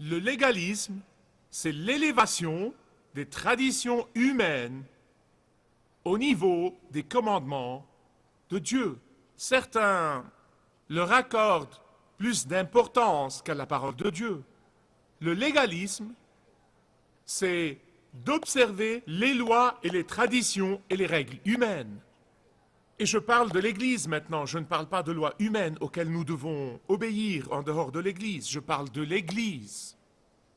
Le légalisme, c'est l'élévation des traditions humaines au niveau des commandements de Dieu. Certains leur accordent plus d'importance qu'à la parole de Dieu. Le légalisme, c'est d'observer les lois et les traditions et les règles humaines. Et je parle de l'Église maintenant, je ne parle pas de lois humaines auxquelles nous devons obéir en dehors de l'Église, je parle de l'Église.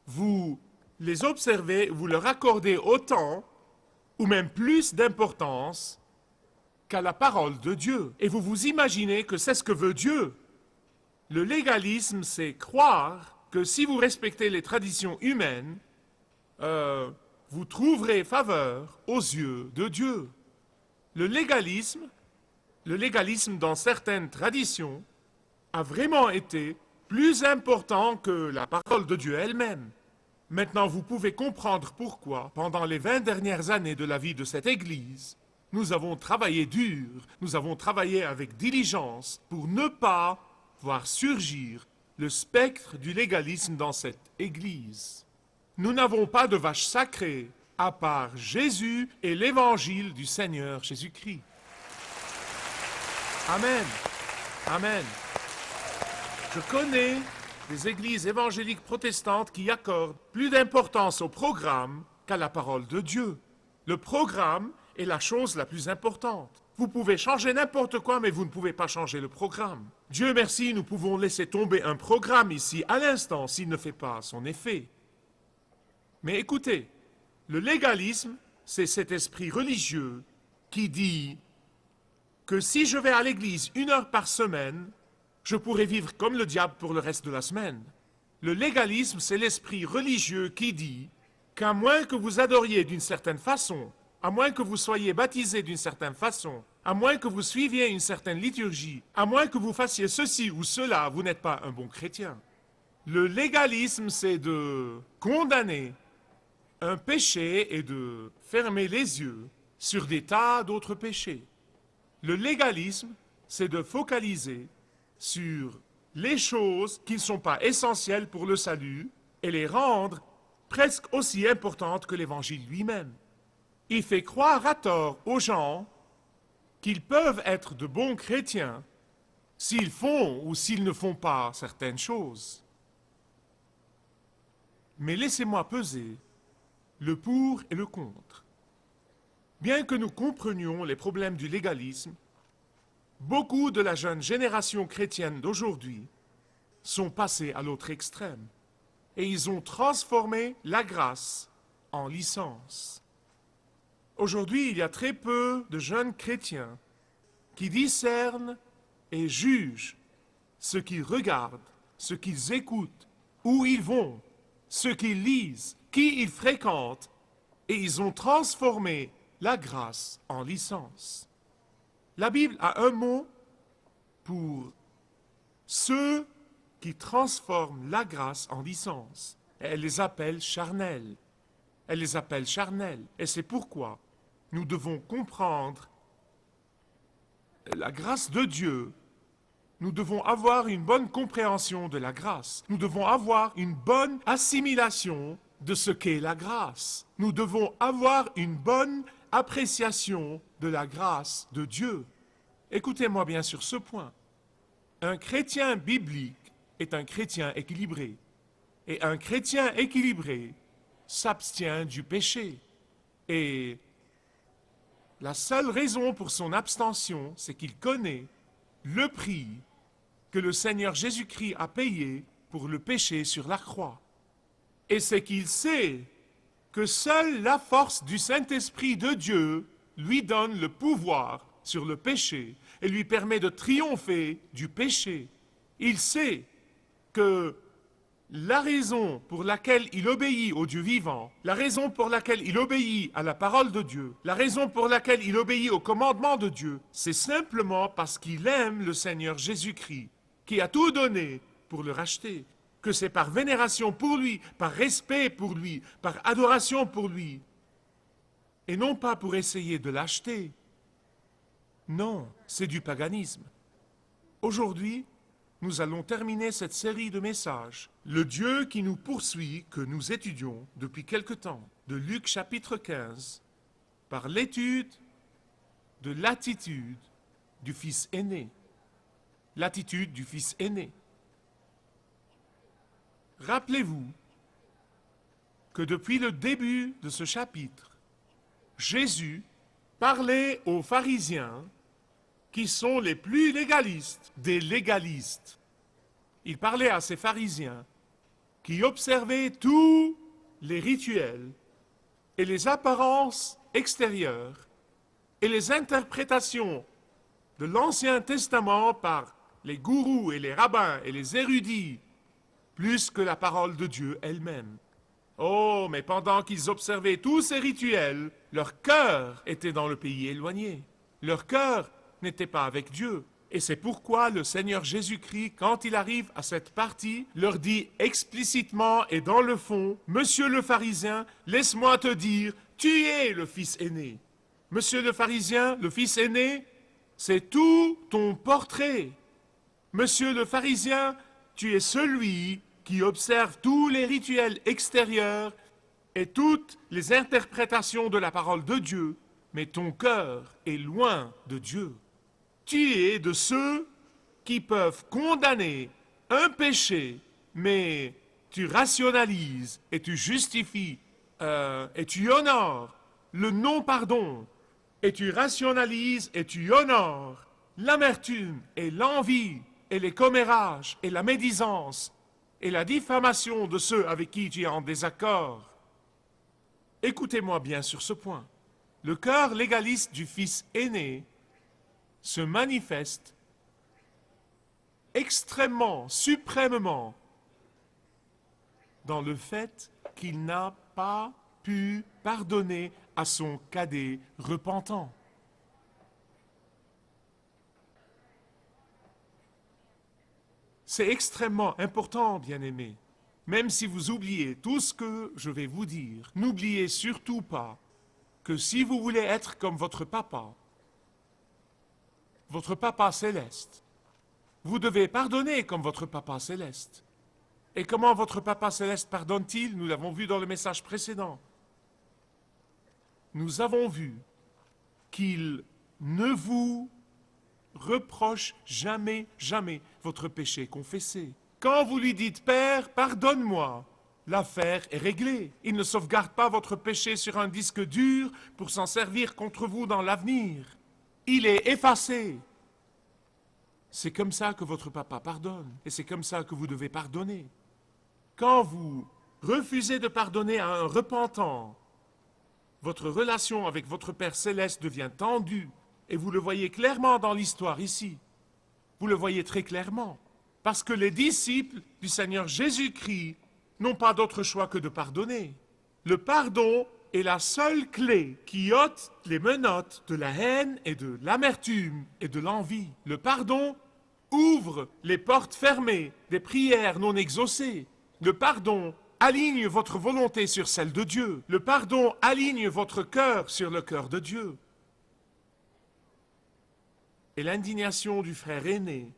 Vous les observez, vous leur accordez autant ou même plus d'importance qu'à la parole de Dieu. Et vous vous imaginez que c'est ce que veut Dieu. Le légalisme, c'est croire que si vous respectez les traditions humaines, vous trouverez faveur aux yeux de Dieu. Le légalisme dans certaines traditions a vraiment été plus important que la parole de Dieu elle-même. Maintenant, vous pouvez comprendre pourquoi, pendant les 20 dernières années de la vie de cette Église, nous avons travaillé dur, nous avons travaillé avec diligence pour ne pas voir surgir le spectre du légalisme dans cette Église. Nous n'avons pas de vache sacrée à part Jésus et l'Évangile du Seigneur Jésus-Christ. Amen. Amen. Je connais des églises évangéliques protestantes qui accordent plus d'importance au programme qu'à la parole de Dieu. Le programme est la chose la plus importante. Vous pouvez changer n'importe quoi, mais vous ne pouvez pas changer le programme. Dieu merci, nous pouvons laisser tomber un programme ici à l'instant s'il ne fait pas son effet. Mais écoutez, le légalisme, c'est cet esprit religieux qui dit que si je vais à l'église 1 heure par semaine, je pourrais vivre comme le diable pour le reste de la semaine. Le légalisme, c'est l'esprit religieux qui dit qu'à moins que vous adoriez d'une certaine façon, à moins que vous soyez baptisé d'une certaine façon, à moins que vous suiviez une certaine liturgie, à moins que vous fassiez ceci ou cela, vous n'êtes pas un bon chrétien. Le légalisme, c'est de condamner un péché et de fermer les yeux sur des tas d'autres péchés. Le légalisme, c'est de focaliser sur les choses qui ne sont pas essentielles pour le salut et les rendre presque aussi importantes que l'Évangile lui-même. Il fait croire à tort aux gens qu'ils peuvent être de bons chrétiens s'ils font ou s'ils ne font pas certaines choses. Mais laissez-moi peser le pour et le contre. Bien que nous comprenions les problèmes du légalisme, beaucoup de la jeune génération chrétienne d'aujourd'hui sont passés à l'autre extrême et ils ont transformé la grâce en licence. Aujourd'hui, il y a très peu de jeunes chrétiens qui discernent et jugent ce qu'ils regardent, ce qu'ils écoutent, où ils vont, ce qu'ils lisent, qui ils fréquentent, et ils ont transformé la grâce en licence. La Bible a un mot pour ceux qui transforment la grâce en licence. Elle les appelle charnels. Elle les appelle charnels. Et c'est pourquoi nous devons comprendre la grâce de Dieu. Nous devons avoir une bonne compréhension de la grâce. Nous devons avoir une bonne assimilation de ce qu'est la grâce. Nous devons avoir une bonne appréciation de la grâce de Dieu. Écoutez-moi bien sur ce point. Un chrétien biblique est un chrétien équilibré. Et un chrétien équilibré s'abstient du péché. Et la seule raison pour son abstention, c'est qu'il connaît le prix que le Seigneur Jésus-Christ a payé pour le péché sur la croix. Et c'est qu'il sait que seule la force du Saint-Esprit de Dieu lui donne le pouvoir sur le péché et lui permet de triompher du péché. Il sait que la raison pour laquelle il obéit au Dieu vivant, la raison pour laquelle il obéit à la parole de Dieu, la raison pour laquelle il obéit au commandement de Dieu, c'est simplement parce qu'il aime le Seigneur Jésus-Christ, qui a tout donné pour le racheter. Que c'est par vénération pour lui, par respect pour lui, par adoration pour lui, et non pas pour essayer de l'acheter. Non, c'est du paganisme. Aujourd'hui, nous allons terminer cette série de messages. Le Dieu qui nous poursuit, que nous étudions depuis quelque temps, de Luc chapitre 15, par l'étude de l'attitude du Fils aîné. L'attitude du Fils aîné. Rappelez-vous que depuis le début de ce chapitre, Jésus parlait aux pharisiens qui sont les plus légalistes des légalistes. Il parlait à ces pharisiens qui observaient tous les rituels et les apparences extérieures et les interprétations de l'Ancien Testament par les gourous et les rabbins et les érudits, plus que la parole de Dieu elle-même. Oh, mais pendant qu'ils observaient tous ces rituels, leur cœur était dans le pays éloigné. Leur cœur n'était pas avec Dieu. Et c'est pourquoi le Seigneur Jésus-Christ, quand il arrive à cette partie, leur dit explicitement et dans le fond, « Monsieur le pharisien, laisse-moi te dire, tu es le fils aîné. Monsieur le pharisien, le fils aîné, c'est tout ton portrait. Monsieur le pharisien, tu es celui qui observe tous les rituels extérieurs et toutes les interprétations de la parole de Dieu, mais ton cœur est loin de Dieu. Tu es de ceux qui peuvent condamner un péché, mais tu rationalises et tu justifies et tu honores le non-pardon, et tu rationalises et tu honores l'amertume et l'envie et les commérages et la médisance et la diffamation de ceux avec qui tu es en désaccord. Écoutez-moi bien sur ce point. Le cœur légaliste du fils aîné se manifeste extrêmement, suprêmement dans le fait qu'il n'a pas pu pardonner à son cadet repentant. C'est extrêmement important, bien-aimés. Même si vous oubliez tout ce que je vais vous dire, n'oubliez surtout pas que si vous voulez être comme votre papa céleste, vous devez pardonner comme votre papa céleste. Et comment votre papa céleste pardonne-t-il? Nous l'avons vu dans le message précédent. Nous avons vu qu'il ne vous reproche jamais, jamais votre péché confessé. Quand vous lui dites « Père, pardonne-moi », l'affaire est réglée. Il ne sauvegarde pas votre péché sur un disque dur pour s'en servir contre vous dans l'avenir. Il est effacé. C'est comme ça que votre papa pardonne, et c'est comme ça que vous devez pardonner. Quand vous refusez de pardonner à un repentant, votre relation avec votre Père céleste devient tendue, et vous le voyez clairement dans l'histoire ici. Vous le voyez très clairement. Parce que les disciples du Seigneur Jésus-Christ n'ont pas d'autre choix que de pardonner. Le pardon est la seule clé qui ôte les menottes de la haine et de l'amertume et de l'envie. Le pardon ouvre les portes fermées des prières non exaucées. Le pardon aligne votre volonté sur celle de Dieu. Le pardon aligne votre cœur sur le cœur de Dieu. Et l'indignation du frère aîné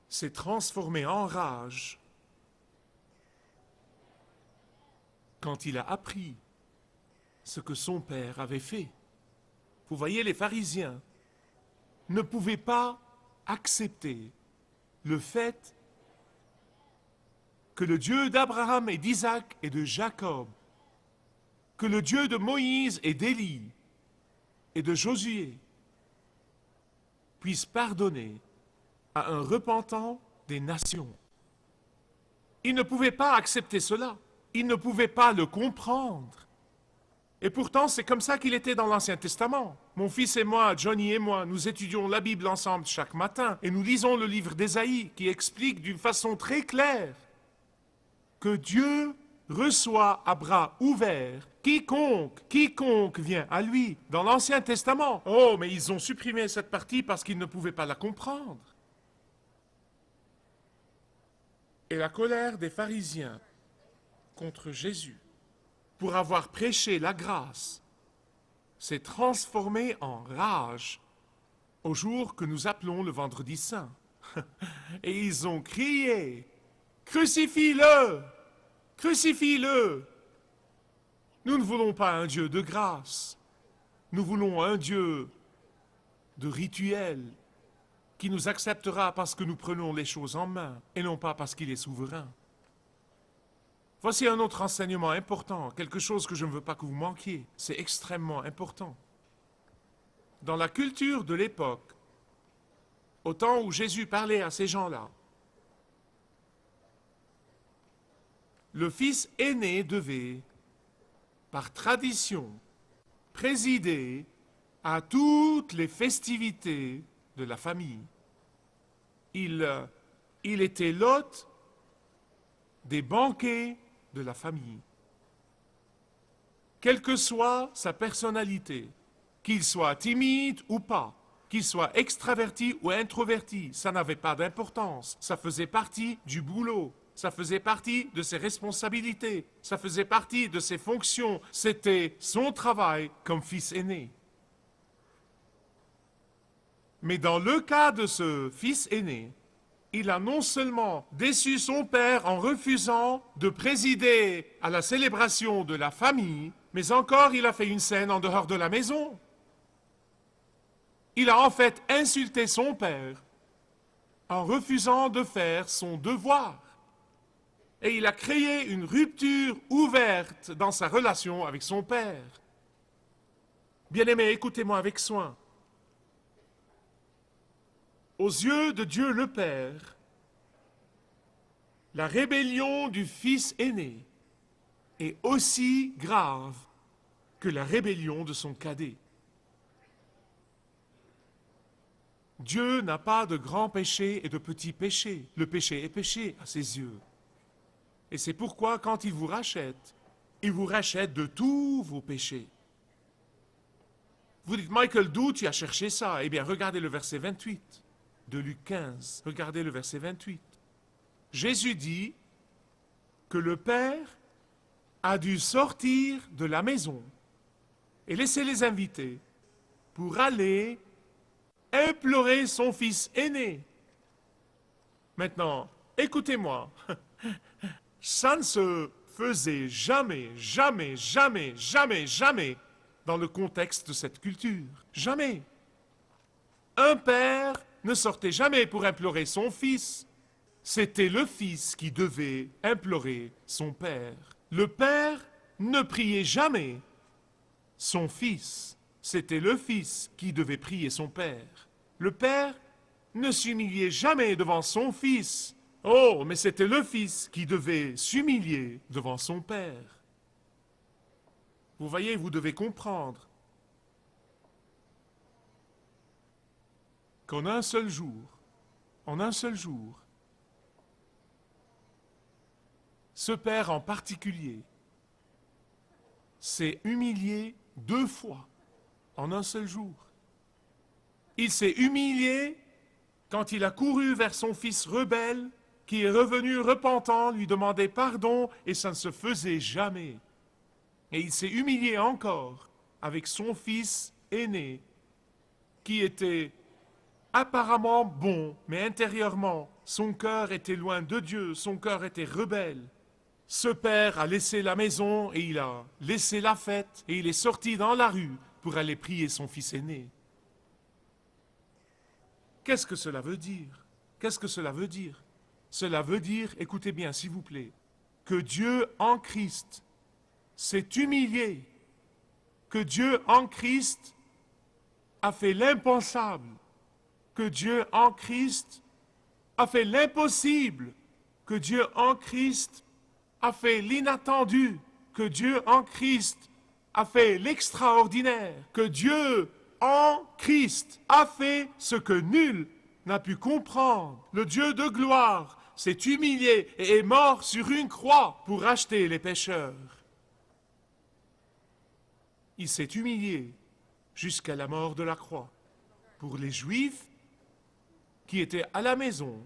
s'est transformée en rage quand il a appris ce que son père avait fait. Vous voyez, les pharisiens ne pouvaient pas accepter le fait que le Dieu d'Abraham et d'Isaac et de Jacob, que le Dieu de Moïse et d'Élie et de Josué puisse pardonner à un repentant des nations. Ils ne pouvaient pas accepter cela. Ils ne pouvaient pas le comprendre. Et pourtant, c'est comme ça qu'il était dans l'Ancien Testament. Mon fils et moi, Johnny et moi, nous étudions la Bible ensemble chaque matin et nous lisons le livre d'Ésaïe qui explique d'une façon très claire que Dieu reçoit à bras ouverts quiconque vient à lui dans l'Ancien Testament. Oh, mais ils ont supprimé cette partie parce qu'ils ne pouvaient pas la comprendre. Et la colère des pharisiens contre Jésus, pour avoir prêché la grâce, s'est transformée en rage au jour que nous appelons le Vendredi Saint. Et ils ont crié, « Crucifie-le! Crucifie-le » Nous ne voulons pas un Dieu de grâce. Nous voulons un Dieu de rituel qui nous acceptera parce que nous prenons les choses en main et non pas parce qu'il est souverain. Voici un autre enseignement important, quelque chose que je ne veux pas que vous manquiez. C'est extrêmement important. Dans la culture de l'époque, au temps où Jésus parlait à ces gens-là, le fils aîné devait, par tradition, présider à toutes les festivités de la famille. Il était l'hôte des banquets de la famille. Quelle que soit sa personnalité, qu'il soit timide ou pas, qu'il soit extraverti ou introverti, ça n'avait pas d'importance. Ça faisait partie du boulot, ça faisait partie de ses responsabilités, ça faisait partie de ses fonctions. C'était son travail comme fils aîné. Mais dans le cas de ce fils aîné, il a non seulement déçu son père en refusant de présider à la célébration de la famille, mais encore il a fait une scène en dehors de la maison. Il a en fait insulté son père en refusant de faire son devoir. Et il a créé une rupture ouverte dans sa relation avec son père. Bien-aimés, écoutez-moi avec soin. Aux yeux de Dieu le Père, la rébellion du fils aîné est aussi grave que la rébellion de son cadet. Dieu n'a pas de grands péchés et de petits péchés. Le péché est péché à ses yeux. Et c'est pourquoi, quand il vous rachète de tous vos péchés. Vous dites, Michael, d'où tu as cherché ça? Eh bien, regardez le verset 28 de Luc 15. Regardez le verset 28. Jésus dit que le Père a dû sortir de la maison et laisser les invités pour aller implorer son fils aîné. Maintenant, écoutez-moi, ça ne se faisait jamais dans le contexte de cette culture. Jamais. Un père ne sortait jamais pour implorer son fils. C'était le fils qui devait implorer son père. Le père ne priait jamais son fils. C'était le fils qui devait prier son père. Le père ne s'humiliait jamais devant son fils. Oh, mais c'était le fils qui devait s'humilier devant son père. Vous voyez, vous devez comprendre qu'en un seul jour, ce père en particulier s'est humilié 2 fois en un seul jour. Il s'est humilié quand il a couru vers son fils rebelle qui est revenu repentant, lui demander pardon et ça ne se faisait jamais. Et il s'est humilié encore avec son fils aîné qui était apparemment bon, mais intérieurement, son cœur était loin de Dieu, son cœur était rebelle. Ce père a laissé la maison et il a laissé la fête et il est sorti dans la rue pour aller prier son fils aîné. Qu'est-ce que cela veut dire? Qu'est-ce que cela veut dire? Cela veut dire, écoutez bien s'il vous plaît, que Dieu en Christ s'est humilié, que Dieu en Christ a fait l'impensable, que Dieu en Christ a fait l'impossible, que Dieu en Christ a fait l'inattendu, que Dieu en Christ a fait l'extraordinaire, que Dieu en Christ a fait ce que nul n'a pu comprendre. Le Dieu de gloire s'est humilié et est mort sur une croix pour racheter les pécheurs. Il s'est humilié jusqu'à la mort de la croix. Pour les Juifs qui étaient à la maison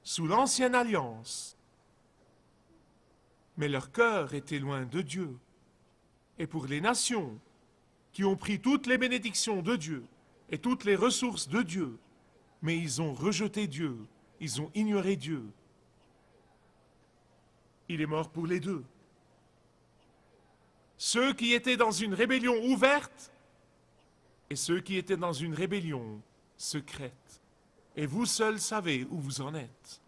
sous l'ancienne alliance, mais leur cœur était loin de Dieu. Et pour les nations qui ont pris toutes les bénédictions de Dieu, et toutes les ressources de Dieu, mais ils ont rejeté Dieu, ils ont ignoré Dieu. Il est mort pour les deux. Ceux qui étaient dans une rébellion ouverte et ceux qui étaient dans une rébellion secrète. Et vous seuls savez où vous en êtes.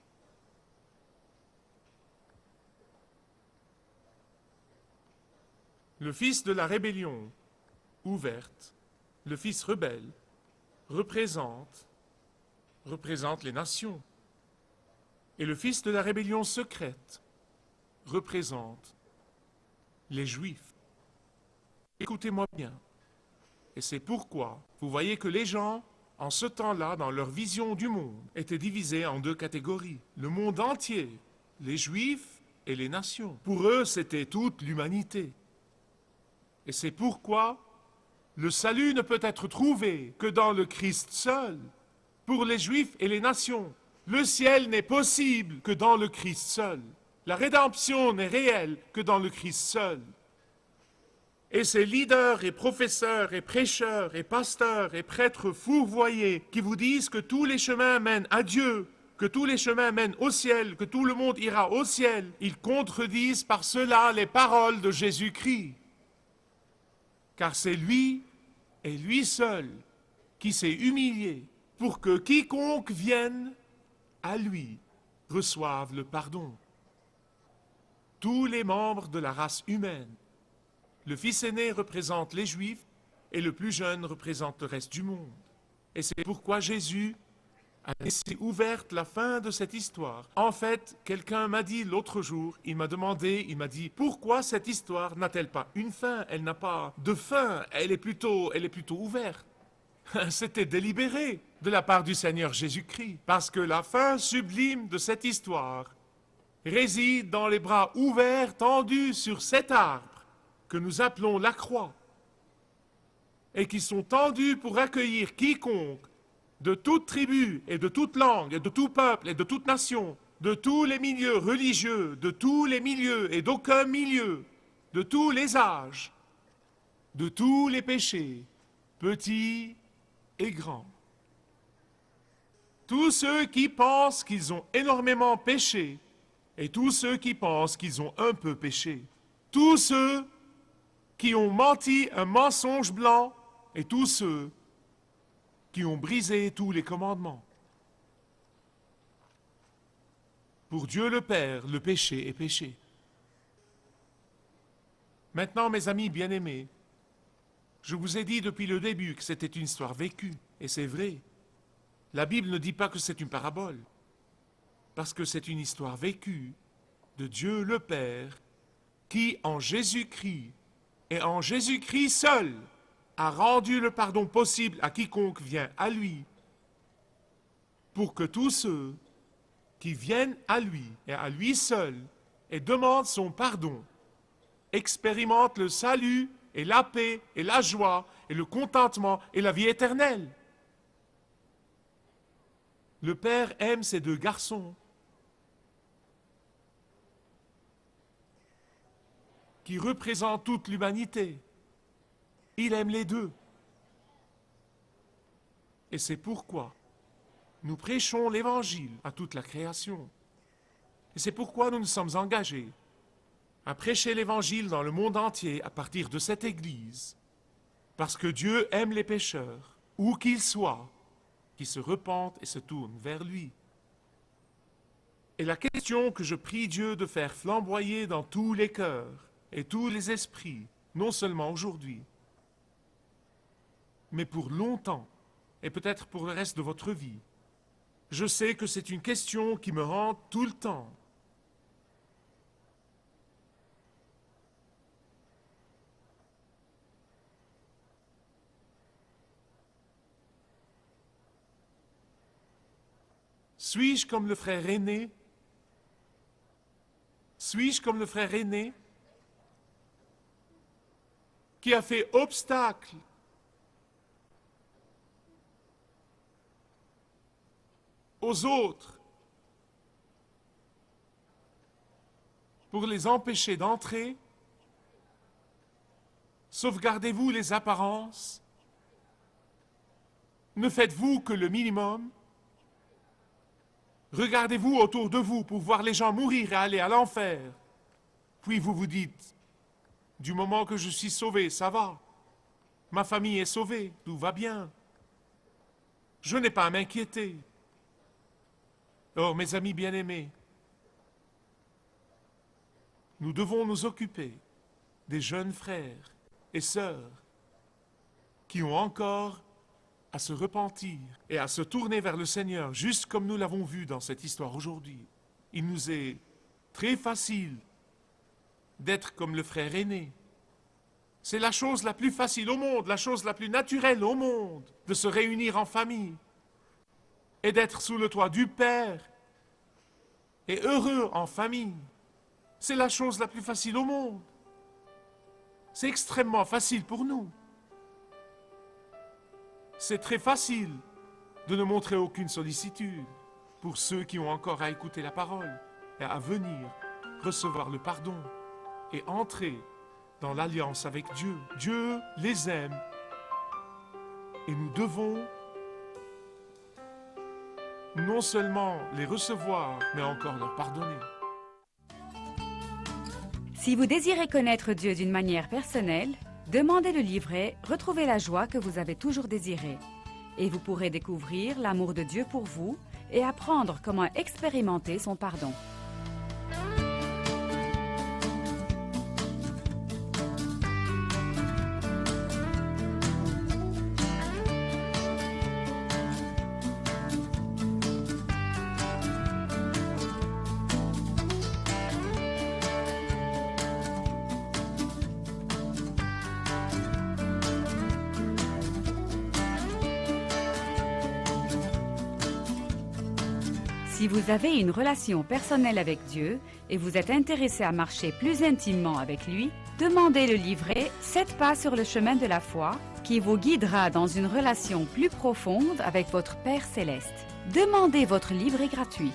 Le fils de la rébellion ouverte, le fils rebelle, représente les nations. Et le fils de la rébellion secrète représente les Juifs. Écoutez-moi bien. Et c'est pourquoi vous voyez que les gens, en ce temps-là, dans leur vision du monde, étaient divisés en deux catégories. Le monde entier, les Juifs et les nations. Pour eux, c'était toute l'humanité. Et c'est pourquoi le salut ne peut être trouvé que dans le Christ seul. Pour les Juifs et les nations, le ciel n'est possible que dans le Christ seul. La rédemption n'est réelle que dans le Christ seul. Et ces leaders et professeurs et prêcheurs et pasteurs et prêtres fourvoyés qui vous disent que tous les chemins mènent à Dieu, que tous les chemins mènent au ciel, que tout le monde ira au ciel, ils contredisent par cela les paroles de Jésus-Christ. Car c'est lui et lui seul qui s'est humilié pour que quiconque vienne à lui reçoive le pardon. Tous les membres de la race humaine. Le fils aîné représente les Juifs et le plus jeune représente le reste du monde. Et c'est pourquoi Jésus a laissé ouverte la fin de cette histoire. En fait, quelqu'un m'a dit l'autre jour, il m'a dit, pourquoi cette histoire n'a-t-elle pas une fin? Elle n'a pas de fin, elle est plutôt ouverte. C'était délibéré de la part du Seigneur Jésus-Christ, parce que la fin sublime de cette histoire réside dans les bras ouverts tendus sur cet arbre que nous appelons la croix, et qui sont tendus pour accueillir quiconque, de toute tribu et de toute langue et de tout peuple et de toute nation, de tous les milieux religieux, de tous les milieux et d'aucun milieu, de tous les âges, de tous les péchés, petits et grands. Tous ceux qui pensent qu'ils ont énormément péché et tous ceux qui pensent qu'ils ont un peu péché. Tous ceux qui ont menti un mensonge blanc et tous ceux qui ont brisé tous les commandements. Pour Dieu le Père, le péché est péché. Maintenant, mes amis bien-aimés, je vous ai dit depuis le début que c'était une histoire vécue, et c'est vrai. La Bible ne dit pas que c'est une parabole, parce que c'est une histoire vécue de Dieu le Père, qui en Jésus-Christ, et en Jésus-Christ seul, a rendu le pardon possible à quiconque vient à lui, pour que tous ceux qui viennent à lui et à lui seul et demandent son pardon, expérimentent le salut et la paix et la joie et le contentement et la vie éternelle. Le Père aime ses deux garçons qui représentent toute l'humanité. Il aime les deux. Et c'est pourquoi nous prêchons l'Évangile à toute la création. Et c'est pourquoi nous nous sommes engagés à prêcher l'Évangile dans le monde entier à partir de cette Église. Parce que Dieu aime les pécheurs, où qu'ils soient, qui se repentent et se tournent vers lui. Et la question que je prie Dieu de faire flamboyer dans tous les cœurs et tous les esprits, non seulement aujourd'hui, mais pour longtemps, et peut-être pour le reste de votre vie. Je sais que c'est une question qui me hante tout le temps. Suis-je comme le frère aîné? Suis-je comme le frère aîné qui a fait obstacle aux autres pour les empêcher d'entrer? Sauvegardez-vous les apparences Ne faites-vous que le minimum? Regardez-vous autour de vous pour voir les gens mourir et aller à l'enfer. Puis vous vous dites, du moment que je suis sauvé, ça va. Ma famille est sauvée, tout va bien. Je n'ai pas à m'inquiéter. Or, mes amis bien-aimés, nous devons nous occuper des jeunes frères et sœurs qui ont encore à se repentir et à se tourner vers le Seigneur, juste comme nous l'avons vu dans cette histoire aujourd'hui. Il nous est très facile d'être comme le frère aîné. C'est la chose la plus facile au monde, la chose la plus naturelle au monde, de se réunir en famille et d'être sous le toit du Père et heureux en famille. C'est la chose la plus facile au monde. C'est extrêmement facile pour nous. C'est très facile de ne montrer aucune sollicitude pour ceux qui ont encore à écouter la parole et à venir recevoir le pardon et entrer dans l'alliance avec Dieu. Dieu les aime et nous devons non seulement les recevoir, mais encore leur pardonner. Si vous désirez connaître Dieu d'une manière personnelle, demandez le livret « Retrouvez la joie que vous avez toujours désirée » et vous pourrez découvrir l'amour de Dieu pour vous et apprendre comment expérimenter son pardon. Si vous avez une relation personnelle avec Dieu et vous êtes intéressé à marcher plus intimement avec lui, demandez le livret « 7 pas sur le chemin de la foi » qui vous guidera dans une relation plus profonde avec votre Père Céleste. Demandez votre livret gratuit.